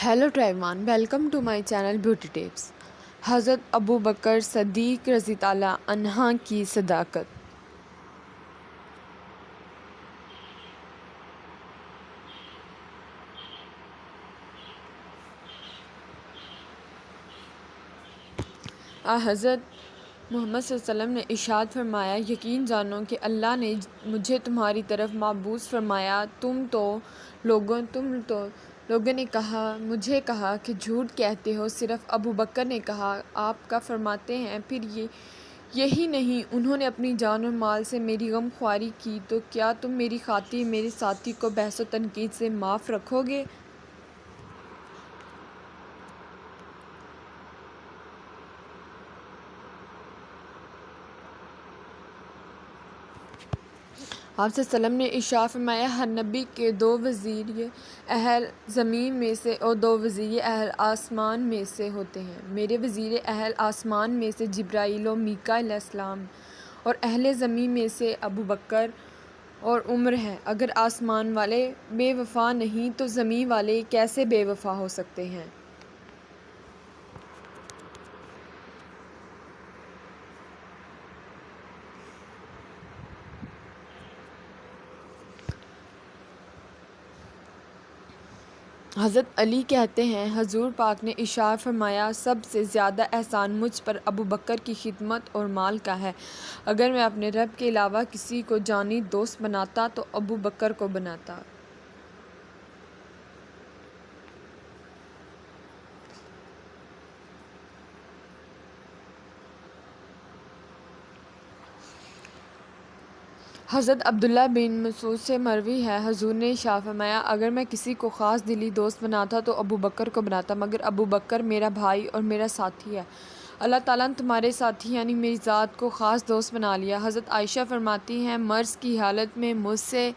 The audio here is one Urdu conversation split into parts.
Hello everyone, welcome to my channel beauty tips. حضرت ابو بکر صدیق رضی اللہ عنہ کی صداقت۔ حضرت محمد صلی اللہ علیہ وسلم نے ارشاد فرمایا، یقین جانو کہ اللہ نے مجھے تمہاری طرف مبعوث فرمایا۔ لوگوں نے مجھے کہا کہ جھوٹ کہتے ہو۔ صرف ابو بکر نے کہا، آپ کا فرماتے ہیں پھر یہی نہیں، انہوں نے اپنی جان اور مال سے میری غم خواری کی، تو کیا تم میری خاطر میرے ساتھی کو بحث و تنقید سے معاف رکھو گے؟ آپ صلی اللہ علیہ وسلم نے ارشاد فرمایا، ہر نبی کے 2 وزیر اہل زمین میں سے اور 2 وزیر اہل آسمان میں سے ہوتے ہیں۔ میرے وزیر اہل آسمان میں سے جبرائیل و میکائیل علیہ السلام اور اہل زمین میں سے ابو بکر اور عمر ہیں۔ اگر آسمان والے بے وفا نہیں تو زمین والے کیسے بے وفا ہو سکتے ہیں؟ حضرت علی کہتے ہیں، حضور پاک نے ارشاد فرمایا، سب سے زیادہ احسان مجھ پر ابو بکر کی خدمت اور مال کا ہے۔ اگر میں اپنے رب کے علاوہ کسی کو جانی دوست بناتا تو ابو بکر کو بناتا۔ حضرت عبداللہ بن مسعود سے مروی ہے، حضور نے ارشاد فرمایا، اگر میں کسی کو خاص دلی دوست بناتا تو ابو بکر کو بناتا، مگر ابو بکر میرا بھائی اور میرا ساتھی ہے۔ اللہ تعالیٰ نے تمہارے ساتھی یعنی میری ذات کو خاص دوست بنا لیا۔ حضرت عائشہ فرماتی ہیں، مرض کی حالت میں مجھ سے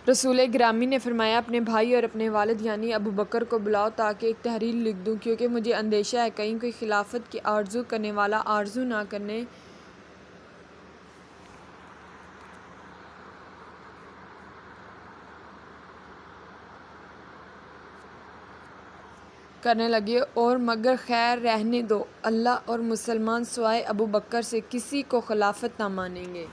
رسول گرامی نے فرمایا، اپنے بھائی اور اپنے والد یعنی ابو بکر کو بلاؤ تاکہ ایک تحریر لکھ دوں، کیونکہ مجھے اندیشہ ہے کہیں کوئی خلافت کی آرزو کرنے والا آرزو نہ کرنے لگے، اور مگر خیر رہنے دو، اللہ اور مسلمان سوائے ابو بکر سے کسی کو خلافت نہ مانیں گے۔